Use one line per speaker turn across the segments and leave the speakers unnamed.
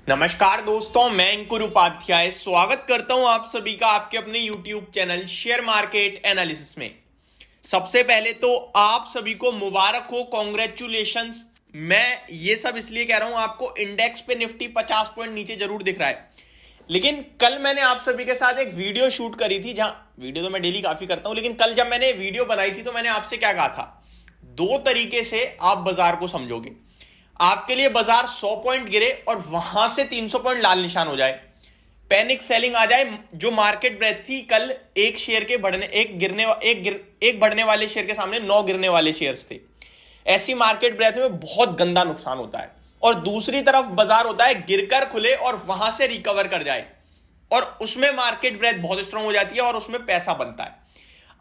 नमस्कार दोस्तों, मैं अंकुर उपाध्याय स्वागत करता हूं आप सभी का आपके अपने YouTube channel share market analysis में। सबसे पहले तो आप सभी को मुबारक हो, कॉन्ग्रेचुलेशंस। मैं ये सब इसलिए कह रहा हूं, आपको इंडेक्स पे निफ्टी 50 पॉइंट नीचे जरूर दिख रहा है, लेकिन कल मैंने आप सभी के साथ एक वीडियो शूट करी थी। जहां वीडियो तो मैं डेली काफी करता हूं, लेकिन कल जब मैंने वीडियो बनाई थी तो मैंने आपसे क्या कहा था, दो तरीके से आप बाजार को समझोगे। आपके लिए बाजार 100 पॉइंट गिरे और वहां से 300 पॉइंट लाल निशान हो जाए, पैनिक सेलिंग आ जाए। जो मार्केट ब्रेथ थी कल, एक शेयर के बढ़ने एक बढ़ने वाले शेयर के सामने 9 गिरने वाले शेयर्स थे। ऐसी मार्केट ब्रेथ में बहुत गंदा नुकसान होता है। और दूसरी तरफ बाजार होता है गिरकर खुले और वहां से रिकवर कर जाए, और उसमें मार्केट ब्रेथ बहुत स्ट्रांग हो जाती है और उसमें पैसा बनता है।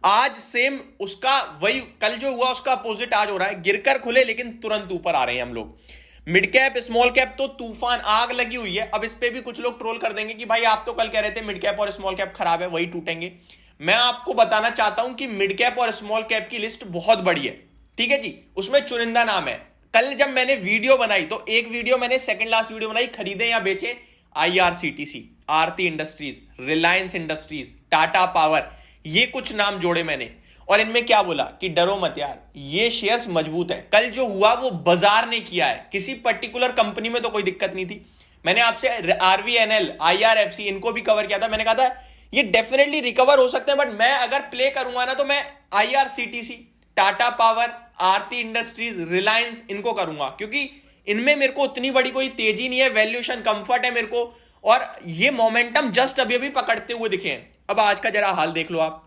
आज सेम उसका वही कल जो हुआ उसका अपोजिट आज हो रहा है। गिरकर खुले लेकिन तुरंत ऊपर आ रहे हैं हम लोग। मिड कैप स्मॉल कैप तो तूफान आग लगी हुई है। अब इस पे भी कुछ लोग ट्रोल कर देंगे कि भाई आप तो कल कह रहे थे मिड कैप और स्मॉल कैप खराब है, वही टूटेंगे। मैं आपको बताना चाहता हूं कि मिड कैप और स्मॉल कैप की लिस्ट बहुत बड़ी है, ठीक है जी। उसमें चुनिंदा नाम है। कल जब मैंने वीडियो बनाई तो एक वीडियो मैंने सेकंड लास्ट वीडियो बनाई, खरीदे या बेचे, IRCTC, Aarti Industries, Reliance Industries, Tata Power, ये कुछ नाम जोड़े मैंने। और इनमें क्या बोला कि डरो मत यार, ये शेयर्स मजबूत है। कल जो हुआ वो बाजार ने किया है, किसी पर्टिकुलर कंपनी में तो कोई दिक्कत नहीं थी। मैंने आपसे आरवीएनएल, आईआरएफसी इनको भी कवर किया था। मैंने कहा था ये डेफिनेटली रिकवर हो सकते हैं, बट मैं अगर प्ले करूंगा ना तो मैं आईआरसीटीसी, टाटा पावर, आरती इंडस्ट्रीज, रिलायंस इनको करूंगा, क्योंकि इनमें मेरे को उतनी बड़ी कोई तेजी नहीं है, वैल्यूएशन कंफर्ट है मेरे को, और ये मोमेंटम जस्ट अभी अभी पकड़ते हुए दिखे हैं। अब आज का जरा हाल देख लो आप,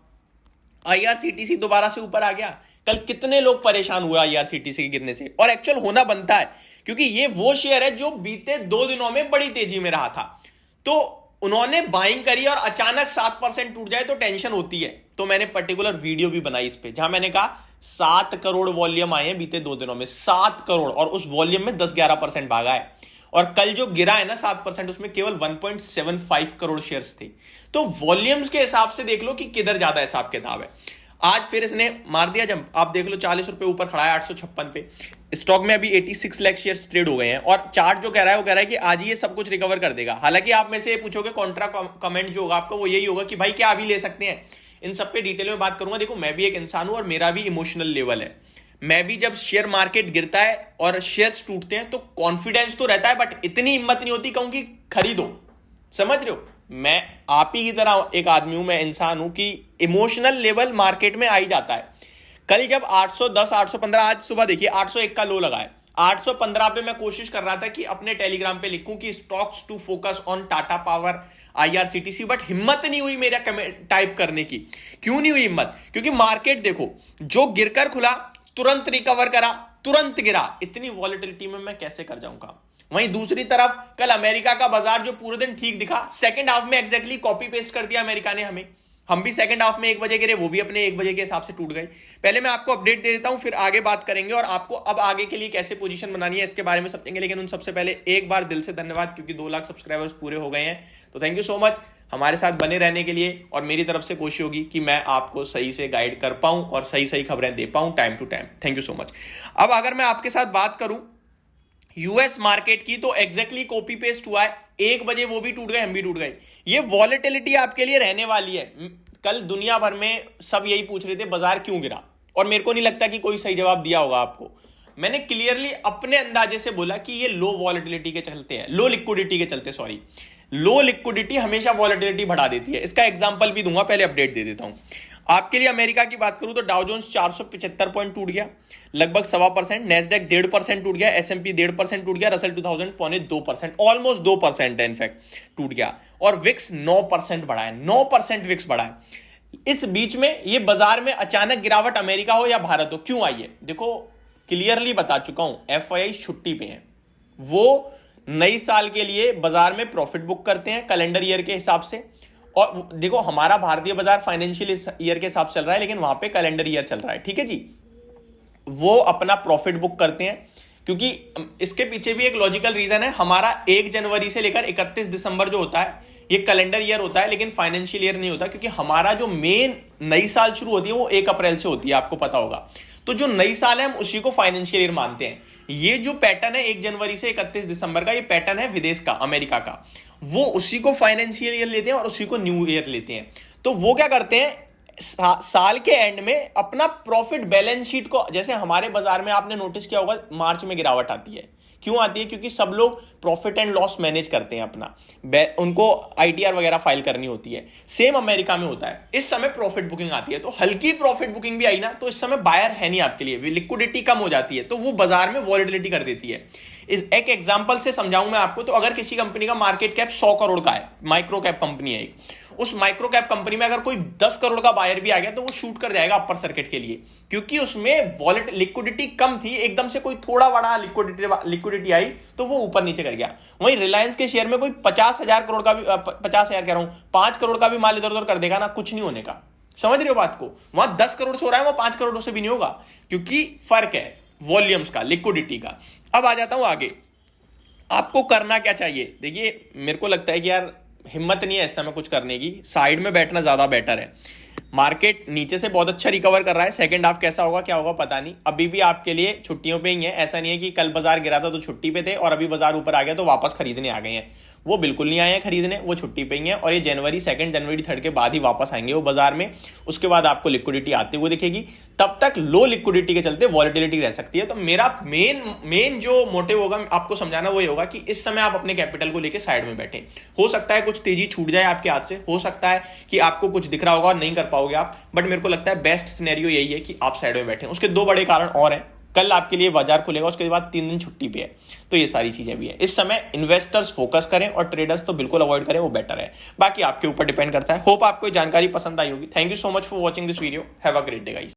आईआरसीटीसी दोबारा से ऊपर आ गया। कल कितने लोग परेशान हुए आईआरसीटीसी के गिरने से, और एक्चुअल होना बनता है, क्योंकि ये वो शेयर है जो बीते 2 दिनों में बड़ी तेजी में रहा था। तो उन्होंने बाइंग करी और अचानक 7% टूट जाए तो टेंशन होती है। तो मैंने पर्टिकुलर वीडियो भी बनाई इस पे, जहां मैंने कहा 7 करोड़ वॉल्यूम आए हैं बीते 2 दिनों में, 7 करोड़, और उस वॉल्यूम में 10-11% भागा है। और कल जो गिरा है ना 7%, उसमें केवल 1.75 करोड़ शेयर्स थे। तो वॉल्यूम्स के हिसाब से देख लो कि किधर ज्यादा हिसाब किताब है। आज फिर इसने मार दिया जंप, आप देख लो 40 रुपए ऊपर खड़ा है 856 पे। स्टॉक में अभी 86 लाख शेयर्स ट्रेड हो गए हैं, और चार्ट जो कह रहा है वो कह रहा है कि आज ही ये सब कुछ रिकवर कर देगा। हालांकि आप मेरे से ये पूछोगे, कॉन्ट्रा कमेंट जो होगा आपको वो यही होगा कि भाई क्या अभी ले सकते हैं। इन सब पे डिटेल में बात करूंगा। देखो, मैं भी एक इंसान हूं और मेरा भी इमोशनल लेवल है। मैं भी जब शेयर मार्केट गिरता है और शेयर्स टूटते हैं तो कॉन्फिडेंस तो रहता है, बट इतनी हिम्मत नहीं होती कहूं कि खरीदो। समझ रहे हो, मैं आप ही की तरह एक आदमी हूं, मैं इंसान हूं कि इमोशनल लेवल मार्केट में आ ही जाता है। कल जब 810, 815, आज सुबह देखिए 801 का लो लगा है। 815 पे मैं कोशिश कर रहा था कि अपने टेलीग्राम पे लिखूं कि stocks to focus on Tata Power, IRCTC, but हिम्मत नहीं हुई मेरा टाइप करने की। क्यों नहीं हुई हिम्मत? क्योंकि मार्केट देखो, जो गिरकर खुला तुरंत रिकवर करा, तुरंत गिरा। इतनी वॉलेटिलिटी में मैं कैसे कर जाऊंगा? वहीं दूसरी तरफ कल अमेरिका का बाजार जो पूरे दिन ठीक दिखा, सेकंड हाफ में एग्जैक्टली कॉपी पेस्ट कर दिया अमेरिका ने हमें। हम भी सेकंड हाफ में 1 बजे गिरे, वो भी अपने 1 बजे के हिसाब से टूट गए। पहले मैं आपको अपडेट दे देता हूं, फिर आगे बात करेंगे, और आपको अब आगे के लिए कैसे पोजीशन बनानी है इसके बारे में समझेंगे। लेकिन उन सबसे पहले एक बार दिल से धन्यवाद, क्योंकि 2 लाख सब्सक्राइबर्स पूरे हो गए हैं। तो थैंक यू सो मच हमारे साथ बने रहने के लिए, और मेरी तरफ से कोशिश होगी कि मैं आपको सही से गाइड कर पाऊं और सही सही खबरें दे पाऊं time to time. Thank you so much. अब अगर मैं आपके साथ बात करूं यूएस मार्केट की, तो एग्जैक्टली कॉपी पेस्ट हुआ है। 1 बजे वो भी टूट गए, हम भी टूट गए। ये वॉलेटिलिटी आपके लिए रहने वाली है। कल दुनिया भर में सब यही पूछ रहे थे बाजार क्यों गिरा, और मेरे को नहीं लगता कि कोई सही जवाब दिया होगा आपको। मैंने क्लियरली अपने अंदाजे से बोला कि ये लो वॉलेटिलिटी के चलते हैं, लो लिक्विडिटी के चलते, सॉरी। लो लिक्विडिटी हमेशा वॉलेटिलिटी बढ़ा देती है। इसका एग्जांपल भी दूंगा, पहले अपडेट दे देता हूं आपके लिए। अमेरिका की बात करूं तो डाउ जोन्स 475 पॉइंट टूट गया, लगभग 1.25%। नेस्डेक 1.5% टूट गया, एसएमपी 1.5% टूट गया, रसल 2000 2%, ऑलमोस्ट 2% है इनफैक्ट टूट गया। और विक्स 9% बढ़ा है, 9% विक्स बढ़ा है। इस बीच में ये बाजार में अचानक गिरावट अमेरिका हो या भारत हो, क्यों आई है? देखो, क्लियरली बता चुका हूं, एफआईआई छुट्टी पे है। वो नई साल के लिए बाजार में प्रॉफिट बुक करते हैं कैलेंडर ईयर के हिसाब से। और देखो, हमारा भारतीय बाजार फाइनेंशियल ईयर के हिसाब से चल रहा है, लेकिन वहां पे कैलेंडर ईयर चल रहा है, ठीक है जी। वो अपना प्रॉफिट बुक करते हैं, क्योंकि इसके पीछे भी एक लॉजिकल रीजन है। हमारा 1 जनवरी से लेकर 31 दिसंबर जो होता है ये कैलेंडर ईयर होता है, लेकिन फाइनेंशियल ईयर नहीं होता, क्योंकि हमारा जो मेन नई साल शुरू होती है वो 1 अप्रैल से होती है, आपको पता होगा। तो जो नई साल है हम उसी को फाइनेंशियल ईयर मानते हैं। ये जो पैटर्न है 1 जनवरी से 31 दिसंबर का, ये पैटर्न है विदेश का, अमेरिका का, वो उसी को फाइनेंशियल ईयर लेते हैं और उसी को न्यू ईयर लेते हैं। तो वो क्या करते हैं, साल के एंड में अपना प्रॉफिट बैलेंस शीट को, जैसे हमारे बाजार में आपने नोटिस किया होगा मार्च में गिरावट आती है, क्यों आती है? क्योंकि सब लोग प्रॉफिट एंड लॉस मैनेज करते हैं अपना, उनको आईटीआर वगैरह फाइल करनी होती है। सेम अमेरिका में होता है, इस समय प्रॉफिट बुकिंग आती है। तो हल्की प्रॉफिट बुकिंग भी आई ना, तो इस समय बायर है नहीं आपके लिए, लिक्विडिटी कम हो जाती है, तो वो बाजार में वॉलेटिलिटी कर देती है। एक एग्जांपल से समझाऊं मैं आपको, तो अगर किसी कंपनी का मार्केट कैप 100 करोड़ का है, माइक्रो कैप कंपनी है एक, उस माइक्रो कैप कंपनी में अगर कोई 10 करोड़ का बायर भी आ गया तो वो शूट कर जाएगा अपर सर्किट के लिए, क्योंकि उसमें वॉलेट लिक्विडिटी कम थी, एकदम से कोई थोड़ा बड़ा लिक्विडिटी आई तो वो ऊपर नीचे कर गया। वहीं रिलायंस के शेयर में कोई 50,000 करोड़ का भी 50,000 कह रहा हूं 5 करोड़ का भी माल इधर उधर कर देगा ना, कुछ नहीं होने का। समझ रहे हो बात को? वहां 10 करोड़ से हो रहा है, वहां 5 करोड़ से भी नहीं होगा, क्योंकि फर्क है वॉल्यूम्स का, लिक्विडिटी का। अब आ जाता हूं आगे, आपको करना क्या चाहिए। देखिए मेरे को लगता है कि यार हिम्मत नहीं है इस समय कुछ करने की, साइड में बैठना ज्यादा बेटर है। मार्केट नीचे से बहुत अच्छा रिकवर कर रहा है, सेकंड हाफ कैसा होगा क्या होगा पता नहीं। अभी भी आपके लिए छुट्टियों पे ही है, ऐसा नहीं है कि कल बाजार गिरा था तो छुट्टी पे थे और अभी बाजार ऊपर आ गया तो वापस खरीदने आ गए हैं, वो बिल्कुल नहीं आए हैं खरीदने, वो छुट्टी पे ही है। और ये जनवरी 2 जनवरी 3 के बाद ही वापस आएंगे वो बाजार में, उसके बाद आपको लिक्विडिटी आते हुए दिखेगी। तब तक लो लिक्विडिटी के चलते वॉलेटिलिटी रह सकती है। तो मेरा मेन जो मोटिव होगा आपको समझाना वो ये होगा कि इस समय आप अपने कैपिटल को लेकर साइड में बैठे। हो सकता है कुछ तेजी छूट जाए आपके हाथ से, हो सकता है कि आपको कुछ दिख रहा होगा और नहीं कर पाओगे आप, बट मेरे को लगता है बेस्ट सिनेरियो यही है कि आप साइड में बैठे। उसके 2 बड़े कारण और हैं, कल आपके लिए बाजार खुलेगा, उसके बाद 3 दिन छुट्टी पे है, तो ये सारी चीजें भी है। इस समय इन्वेस्टर्स फोकस करें और ट्रेडर्स तो बिल्कुल अवॉइड करें, वो बेटर है। बाकी आपके ऊपर डिपेंड करता है। होप आपको जानकारी पसंद आई होगी। Thank you so much for watching this video. Have a great day guys.